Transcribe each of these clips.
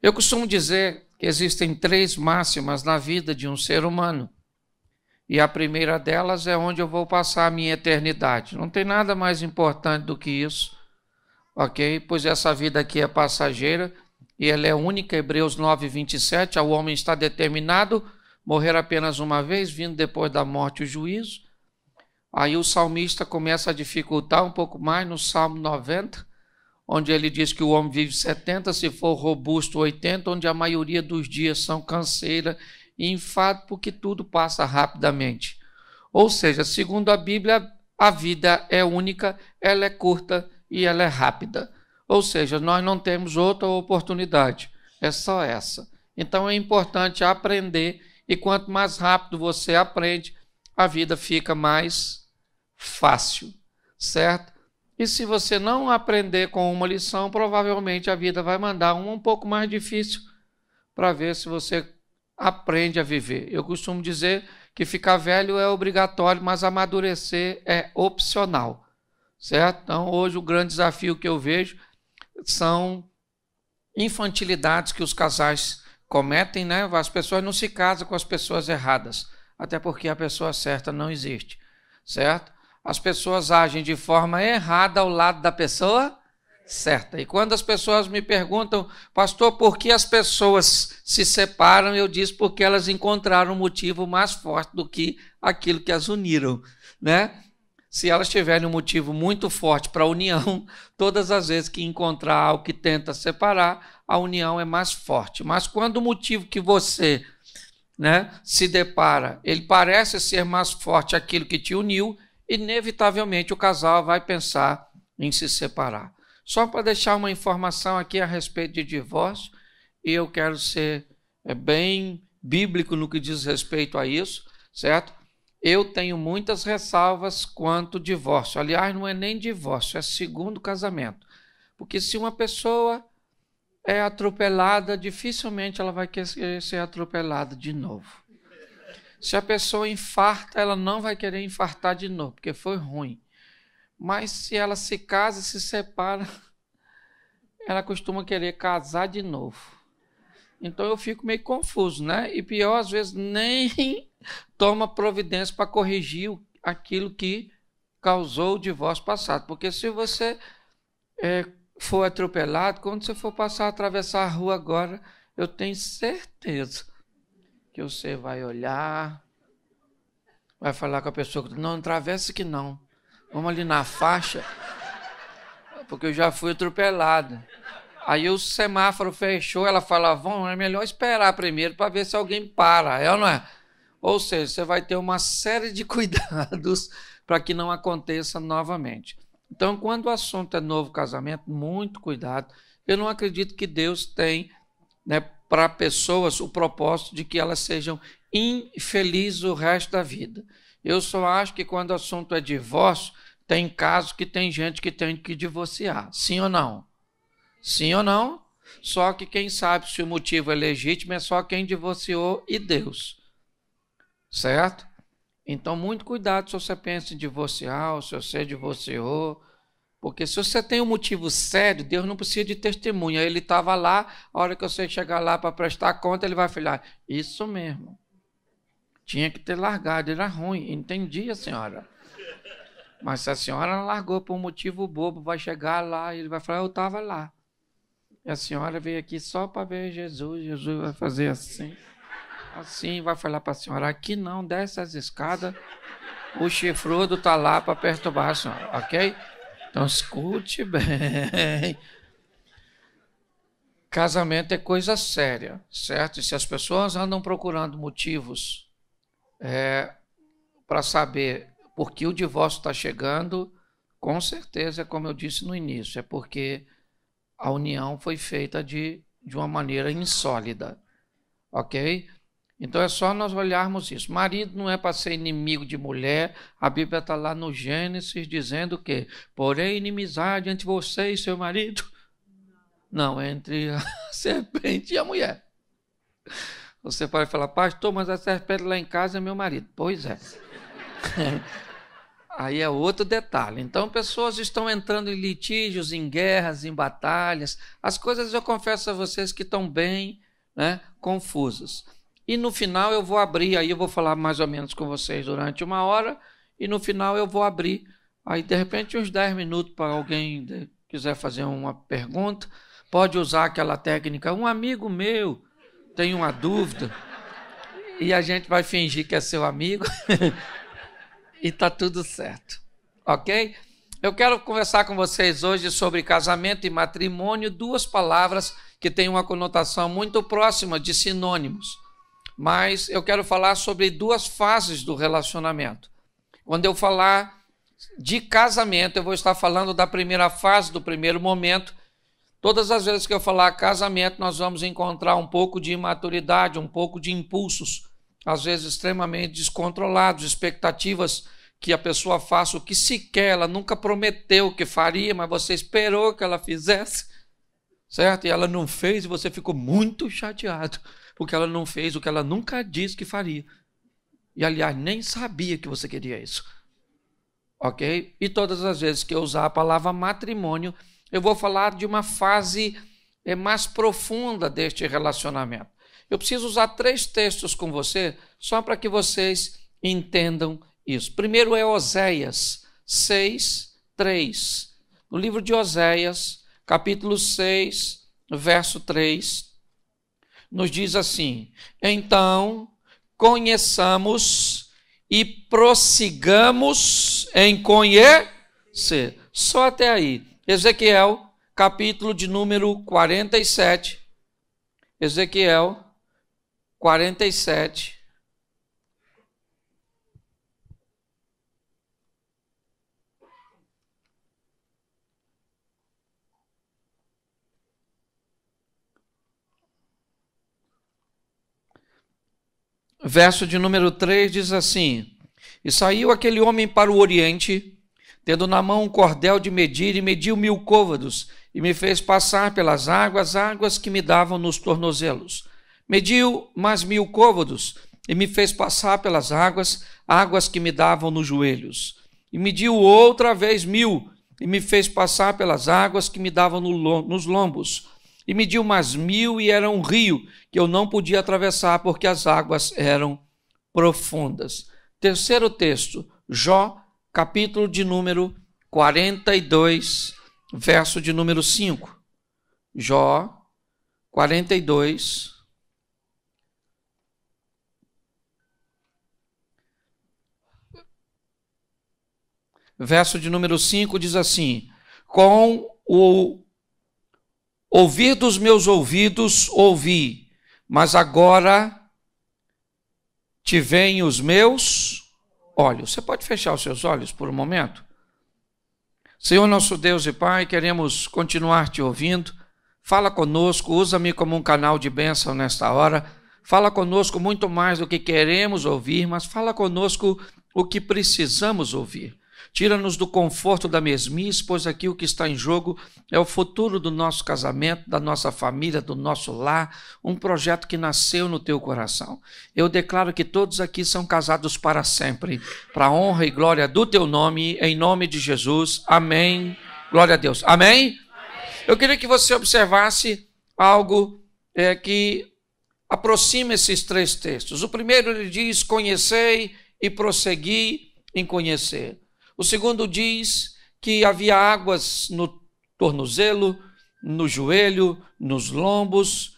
Eu costumo dizer que existem 3 máximas na vida de um ser humano. E a primeira delas é onde eu vou passar a minha eternidade. Não tem nada mais importante do que isso, ok? Pois essa vida aqui é passageira e ela é única. Hebreus 9, 27, ao homem está determinado morrer apenas uma vez, vindo depois da morte o juízo. Aí o salmista começa a dificultar um pouco mais no Salmo 90, onde ele diz que o homem vive 70, se for robusto 80, onde a maioria dos dias são canseira e enfado, porque tudo passa rapidamente. Ou seja, segundo a Bíblia, a vida é única, ela é curta e ela é rápida. Ou seja, nós não temos outra oportunidade, é só essa. Então é importante aprender, e quanto mais rápido você aprende, a vida fica mais fácil, certo? E se você não aprender com uma lição, provavelmente a vida vai mandar uma um pouco mais difícil para ver se você aprende a viver. Eu costumo dizer que ficar velho é obrigatório, mas amadurecer é opcional, certo? Então, hoje o grande desafio que eu vejo são infantilidades que os casais cometem, né? As pessoas não se casam com as pessoas erradas, até porque a pessoa certa não existe, certo? As pessoas agem de forma errada ao lado da pessoa certa. E quando as pessoas me perguntam, pastor, por que as pessoas se separam? Eu digo porque elas encontraram um motivo mais forte do que aquilo que as uniram, né? Se elas tiverem um motivo muito forte para a união, todas as vezes que encontrar algo que tenta separar, a união é mais forte. Mas quando o motivo que você, né, se depara, ele parece ser mais forte aquilo que te uniu, inevitavelmente o casal vai pensar em se separar. Só para deixar uma informação aqui a respeito de divórcio, e eu quero ser bem bíblico no que diz respeito a isso, certo? Eu tenho muitas ressalvas quanto ao divórcio. Aliás, não é nem divórcio, é segundo casamento. Porque se uma pessoa é atropelada, dificilmente ela vai querer ser atropelada de novo. Se a pessoa infarta, ela não vai querer infartar de novo, porque foi ruim. Mas se ela se casa e se separa, ela costuma querer casar de novo. Então eu fico meio confuso, né? E pior, às vezes, nem toma providência para corrigir aquilo que causou o divórcio passado. Porque se você for atropelado, quando você for passar a atravessar a rua agora, eu tenho certeza que você vai olhar, vai falar com a pessoa, não atravessa que não. Vamos ali na faixa, porque eu já fui atropelado. Aí o semáforo fechou, ela fala, é melhor esperar primeiro para ver se alguém para, é ou não é? Ou seja, você vai ter uma série de cuidados para que não aconteça novamente. Então, quando o assunto é novo casamento, muito cuidado. Eu não acredito que Deus tem, né, para pessoas o propósito de que elas sejam infelizes o resto da vida. Eu só acho que quando o assunto é divórcio, tem casos que tem gente que tem que divorciar. Sim ou não? Sim ou não? Só que quem sabe se o motivo é legítimo é só quem divorciou e Deus. Certo? Então, muito cuidado se você pensa em divorciar, ou se você divorciou. Porque se você tem um motivo sério, Deus não precisa de testemunha. Ele estava lá, a hora que você chegar lá para prestar conta, ele vai falar, isso mesmo. Tinha que ter largado, era ruim. Entendi, a senhora. Mas se a senhora largou por um motivo bobo, vai chegar lá e ele vai falar, eu estava lá. E a senhora veio aqui só para ver Jesus. Jesus vai fazer assim. Assim, vai falar para a senhora, aqui não, desce as escadas. O chifrudo está lá para perturbar a senhora, ok? Então, escute bem. Casamento é coisa séria, certo? E se as pessoas andam procurando motivos para saber por que o divórcio está chegando, com certeza, como eu disse no início, é porque a união foi feita de uma maneira insólida, ok? Então é só nós olharmos isso. Marido não é para ser inimigo de mulher. A Bíblia está lá no Gênesis dizendo que, porém, inimizade entre você e seu marido. Não, entre a serpente e a mulher. Você pode falar, pastor, mas a serpente lá em casa é meu marido. Pois é. Aí é outro detalhe. Então, pessoas estão entrando em litígios, em guerras, em batalhas. As coisas, eu confesso a vocês, que estão bem, né, confusas. E no final eu vou abrir, aí eu vou falar mais ou menos com vocês durante 1 hora, e no final eu vou abrir, aí de repente uns 10 minutos para alguém quiser fazer uma pergunta, pode usar aquela técnica, um amigo meu tem uma dúvida, e a gente vai fingir que é seu amigo, e está tudo certo, ok? Eu quero conversar com vocês hoje sobre casamento e matrimônio, 2 palavras que têm uma conotação muito próxima de sinônimos. Mas eu quero falar sobre 2 fases do relacionamento. Quando eu falar de casamento, eu vou estar falando da primeira fase, do primeiro momento. Todas as vezes que eu falar casamento, nós vamos encontrar um pouco de imaturidade, um pouco de impulsos, às vezes extremamente descontrolados, expectativas que a pessoa faça o que sequer ela nunca prometeu que faria, mas você esperou que ela fizesse, certo? E ela não fez e você ficou muito chateado, porque ela não fez o que ela nunca disse que faria. E, aliás, nem sabia que você queria isso. Ok? E todas as vezes que eu usar a palavra matrimônio, eu vou falar de uma fase mais profunda deste relacionamento. Eu preciso usar 3 textos com você, só para que vocês entendam isso. Primeiro é Oséias 6, 3. No livro de Oséias, capítulo 6, verso 3, nos diz assim: então conheçamos e prossigamos em conhecer. Só até aí. Ezequiel, capítulo de número 47. Ezequiel 47. Verso de número 3 diz assim: e saiu aquele homem para o oriente, tendo na mão um cordel de medir, e mediu 1000 côvados, e me fez passar pelas águas que me davam nos tornozelos. Mediu mais 1000 côvados, e me fez passar pelas águas que me davam nos joelhos. E mediu outra vez 1000, e me fez passar pelas águas que me davam nos lombos. E mediu mais 1000, e era um rio que eu não podia atravessar, porque as águas eram profundas. Terceiro texto, Jó, capítulo de número 42, verso de número 5. Jó 42, verso de número 5 diz assim: com o ouvir dos meus ouvidos ouvi, mas agora te veem os meus olhos. Você pode fechar os seus olhos por um momento? Senhor nosso Deus e Pai, queremos continuar te ouvindo. Fala conosco, usa-me como um canal de bênção nesta hora. Fala conosco muito mais do que queremos ouvir, mas fala conosco o que precisamos ouvir. Tira-nos do conforto da mesmice, pois aqui o que está em jogo é o futuro do nosso casamento, da nossa família, do nosso lar, um projeto que nasceu no teu coração. Eu declaro que todos aqui são casados para sempre, para a honra e glória do teu nome, em nome de Jesus. Amém. Glória a Deus. Amém? Eu queria que você observasse algo que aproxima esses 3 textos. O primeiro ele diz: conhecei e prossegui em conhecer. O segundo diz que havia águas no tornozelo, no joelho, nos lombos.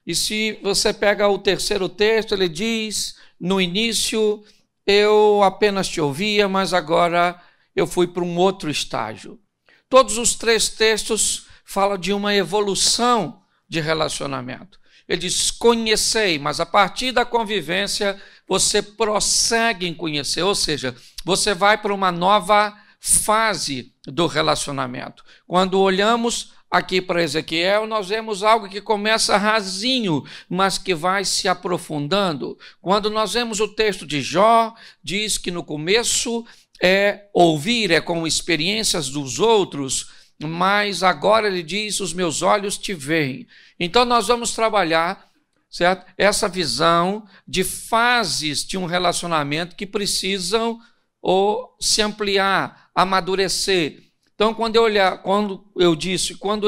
E se você pega o terceiro texto, ele diz: no início eu apenas te ouvia, mas agora eu fui para um outro estágio. Todos os 3 textos falam de uma evolução de relacionamento. Ele diz: conhecei, mas a partir da convivência você prossegue em conhecer, ou seja, você vai para uma nova fase do relacionamento. Quando olhamos aqui para Ezequiel, nós vemos algo que começa rasinho, mas que vai se aprofundando. Quando nós vemos o texto de Jó, diz que no começo é ouvir, é com experiências dos outros, mas agora ele diz: os meus olhos te veem. Então nós vamos trabalhar, certo? Essa visão de fases de um relacionamento que precisam ou se ampliar, amadurecer. Então, quando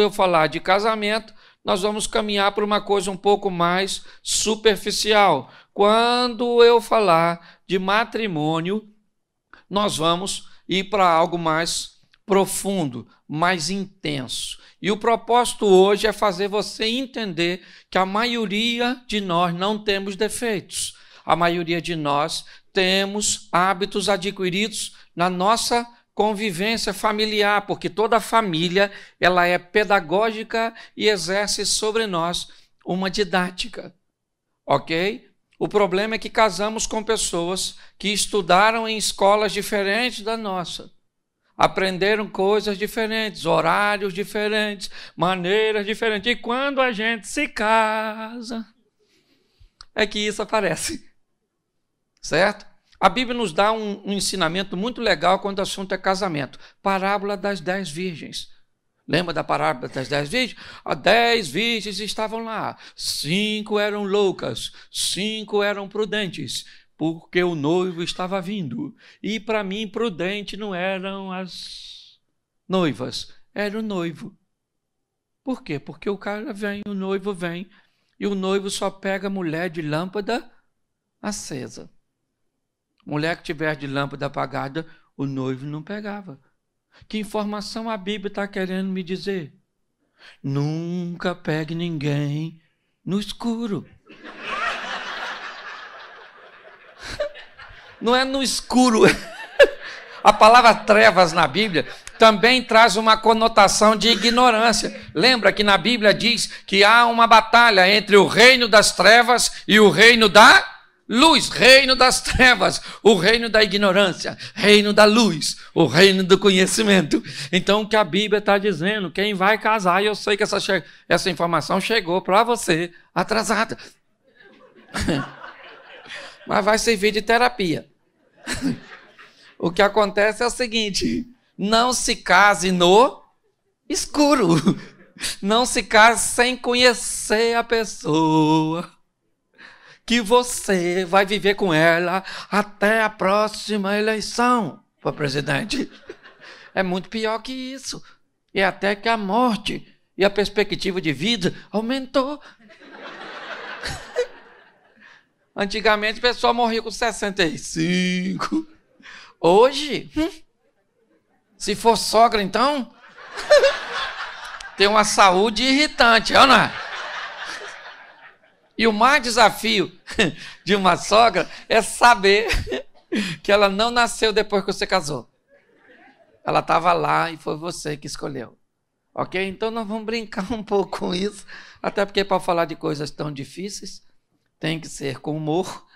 eu falar de casamento, nós vamos caminhar para uma coisa um pouco mais superficial. Quando eu falar de matrimônio, nós vamos ir para algo mais profundo, mais intenso. E o propósito hoje é fazer você entender que a maioria de nós não temos defeitos. A maioria de nós temos hábitos adquiridos na nossa convivência familiar, porque toda família ela é pedagógica e exerce sobre nós uma didática, ok? O problema é que casamos com pessoas que estudaram em escolas diferentes da nossa, aprenderam coisas diferentes, horários diferentes, maneiras diferentes, e quando a gente se casa, é que isso aparece, certo? A Bíblia nos dá um ensinamento muito legal quando o assunto é casamento. Parábola das 10 virgens. Lembra da parábola das 10 virgens? As 10 virgens estavam lá. 5 eram loucas, 5 eram prudentes, porque o noivo estava vindo. E para mim, prudente não eram as noivas, era o noivo. Por quê? Porque o cara vem, o noivo vem, e o noivo só pega mulher de lâmpada acesa. Mulher que tiver de lâmpada apagada, o noivo não pegava. Que informação a Bíblia está querendo me dizer? Nunca pegue ninguém no escuro. Não é no escuro. A palavra trevas na Bíblia também traz uma conotação de ignorância. Lembra que na Bíblia diz que há uma batalha entre o reino das trevas e o reino da luz, reino das trevas, o reino da ignorância, reino da luz, o reino do conhecimento. Então, o que a Bíblia está dizendo, quem vai casar, e eu sei que essa informação chegou para você atrasada, mas vai servir de terapia. O que acontece é o seguinte, não se case no escuro, não se case sem conhecer a pessoa, que você vai viver com ela até a próxima eleição para presidente. É muito pior que isso. E até que a morte e a perspectiva de vida aumentou. Antigamente a pessoa morria com 65. Hoje, se for sogra então, tem uma saúde irritante, não é? E o mais desafio de uma sogra é saber que ela não nasceu depois que você casou. Ela estava lá e foi você que escolheu. Ok? Então nós vamos brincar um pouco com isso, até porque para falar de coisas tão difíceis, tem que ser com humor,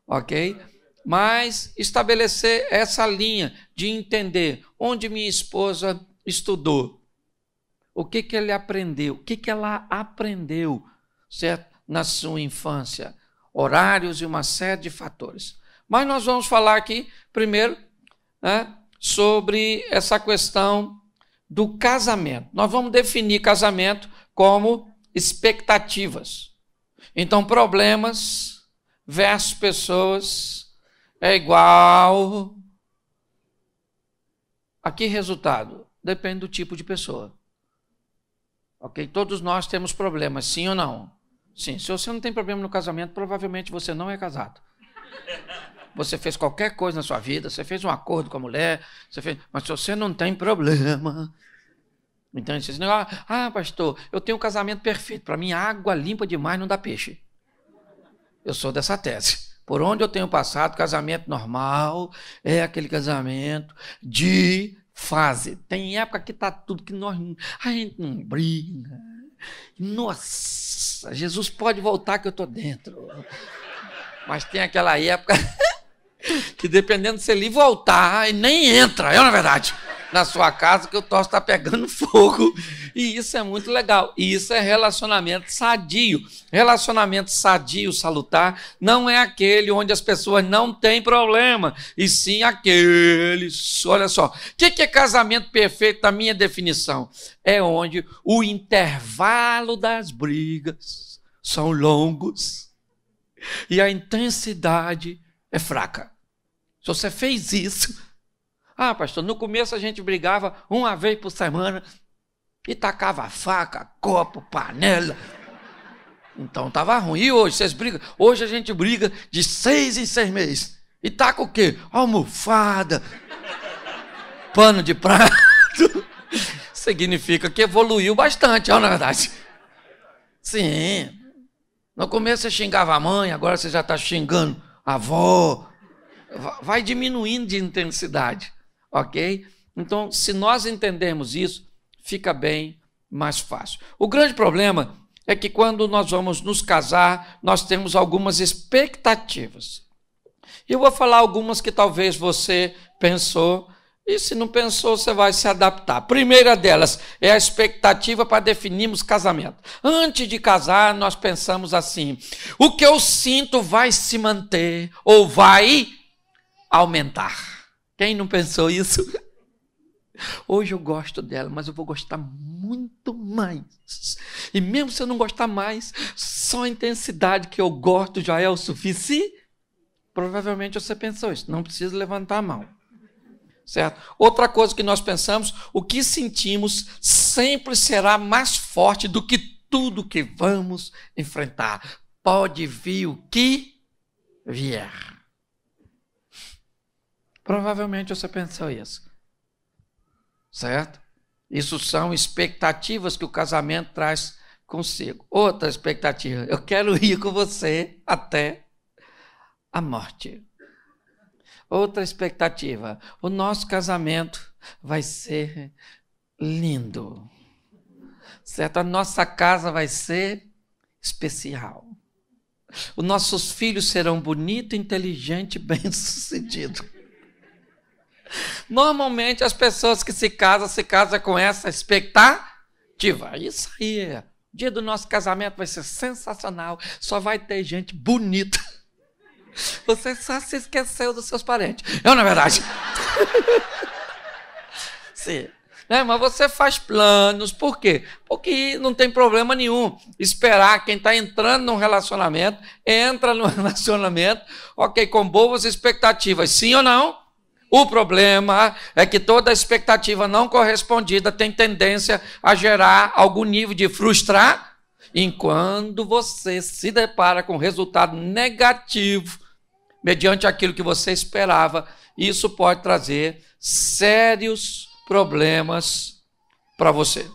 ok? Mas estabelecer essa linha de entender onde minha esposa estudou, o que ele aprendeu, o que ela aprendeu, certo? Na sua infância, horários e uma série de fatores. Mas nós vamos falar aqui, primeiro, sobre essa questão do casamento. Nós vamos definir casamento como expectativas. Então, problemas versus pessoas é igual a que resultado? Depende do tipo de pessoa. Ok? Todos nós temos problemas, sim ou não? Sim, se você não tem problema no casamento, provavelmente você não é casado. Você fez qualquer coisa na sua vida, você fez um acordo com a mulher, mas se você não tem problema, então você diz, pastor, eu tenho um casamento perfeito, para mim água limpa demais não dá peixe. Eu sou dessa tese. Por onde eu tenho passado, casamento normal é aquele casamento de fase. Tem época que está tudo que a gente não briga. Nossa, Jesus pode voltar que eu estou dentro. Mas tem aquela época que dependendo se ele voltar, ele nem entra, na verdade, na sua casa, que o troço está pegando fogo. E isso é muito legal. E isso é relacionamento sadio. Relacionamento sadio, salutar, não é aquele onde as pessoas não têm problema, e sim aqueles, olha só, o que é casamento perfeito na minha definição? É onde o intervalo das brigas são longos e a intensidade é fraca. Se você fez isso... Ah, pastor, no começo a gente brigava uma vez por semana e tacava faca, copo, panela. Então estava ruim. E hoje, vocês brigam? Hoje a gente briga de 6 em 6 meses. E taca o quê? Almofada, pano de prato. Significa que evoluiu bastante, não é verdade? Sim. No começo você xingava a mãe, agora você já está xingando a avó. Vai diminuindo de intensidade, ok? Então, se nós entendermos isso, fica bem mais fácil. O grande problema é que quando nós vamos nos casar, nós temos algumas expectativas. E eu vou falar algumas que talvez você pensou, e se não pensou, você vai se adaptar. A primeira delas é a expectativa para definirmos casamento. Antes de casar, nós pensamos assim: o que eu sinto vai se manter ou vai aumentar. Quem não pensou isso? Hoje eu gosto dela, mas eu vou gostar muito mais. E mesmo se eu não gostar mais, só a intensidade que eu gosto já é o suficiente. Provavelmente você pensou isso, não precisa levantar a mão. Certo? Outra coisa que nós pensamos, o que sentimos sempre será mais forte do que tudo que vamos enfrentar. Pode vir o que vier. Provavelmente você pensou isso. Certo? Isso são expectativas que o casamento traz consigo. Outra expectativa, eu quero ir com você até a morte. Outra expectativa, o nosso casamento vai ser lindo. Certo? A nossa casa vai ser especial. Os nossos filhos serão bonitos, inteligentes, bem-sucedidos. Normalmente as pessoas que se casam com essa expectativa. Isso aí, o dia do nosso casamento vai ser sensacional, só vai ter gente bonita. Você só se esqueceu dos seus parentes. Não é verdade? Sim. Mas você faz planos, por quê? Porque não tem problema nenhum esperar quem está entrando num relacionamento, entra no relacionamento, ok, com boas expectativas, sim ou não? O problema é que toda expectativa não correspondida tem tendência a gerar algum nível de frustração, enquanto você se depara com resultado negativo, mediante aquilo que você esperava, isso pode trazer sérios problemas para você,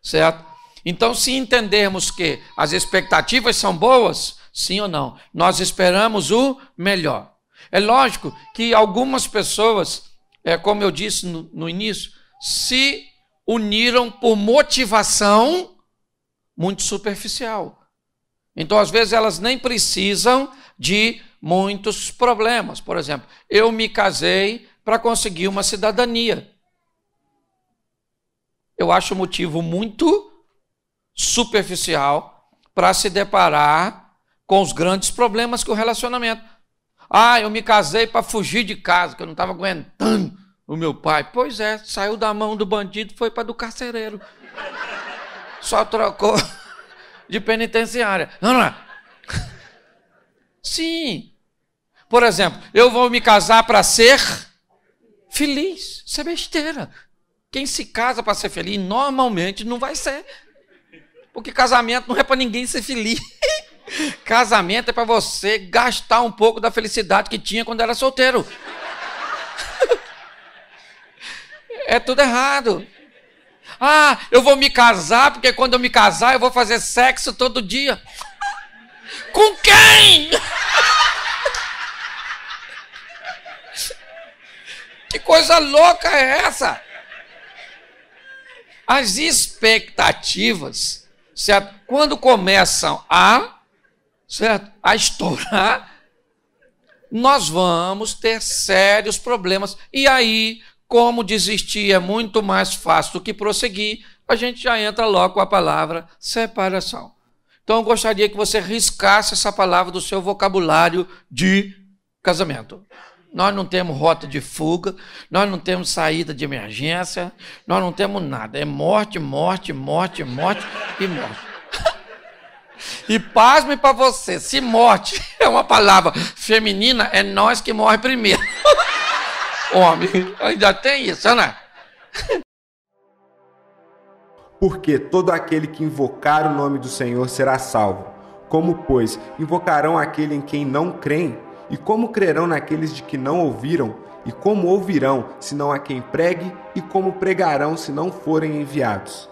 certo? Então, se entendermos que as expectativas são boas, sim ou não, nós esperamos o melhor. É lógico que algumas pessoas, como eu disse no início, se uniram por motivação muito superficial. Então, às vezes, elas nem precisam de muitos problemas. Por exemplo, eu me casei para conseguir uma cidadania. Eu acho um motivo muito superficial para se deparar com os grandes problemas que o relacionamento. Ah, eu me casei para fugir de casa, que eu não estava aguentando o meu pai. Pois é, saiu da mão do bandido e foi para do carcereiro. Só trocou de penitenciária. Não é? Sim. Por exemplo, eu vou me casar para ser feliz. Isso é besteira. Quem se casa para ser feliz, normalmente não vai ser. Porque casamento não é para ninguém ser feliz. Casamento é para você gastar um pouco da felicidade que tinha quando era solteiro. É tudo errado. Ah, eu vou me casar porque quando eu me casar eu vou fazer sexo todo dia. Com quem? Que coisa louca é essa? As expectativas, certo? Quando começam a estourar, nós vamos ter sérios problemas. E aí, como desistir é muito mais fácil do que prosseguir, a gente já entra logo com a palavra separação. Então, eu gostaria que você riscasse essa palavra do seu vocabulário de casamento. Nós não temos rota de fuga, nós não temos saída de emergência, nós não temos nada. É morte, morte, morte, morte e morte. E pasme para você, se morte é uma palavra feminina, é nós que morre primeiro. Homem, ainda tem isso, né? Porque todo aquele que invocar o nome do Senhor será salvo. Como, pois, invocarão aquele em quem não creem? E como crerão naqueles de que não ouviram? E como ouvirão, se não há quem pregue? E como pregarão, se não forem enviados?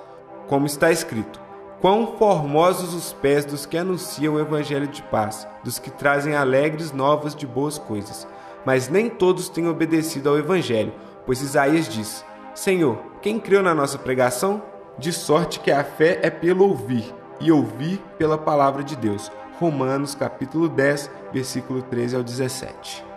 Como está escrito: quão formosos os pés dos que anunciam o evangelho de paz, dos que trazem alegres novas de boas coisas. Mas nem todos têm obedecido ao evangelho, pois Isaías diz: Senhor, quem creu na nossa pregação? De sorte que a fé é pelo ouvir, e ouvir pela palavra de Deus. Romanos capítulo 10, versículo 13 ao 17.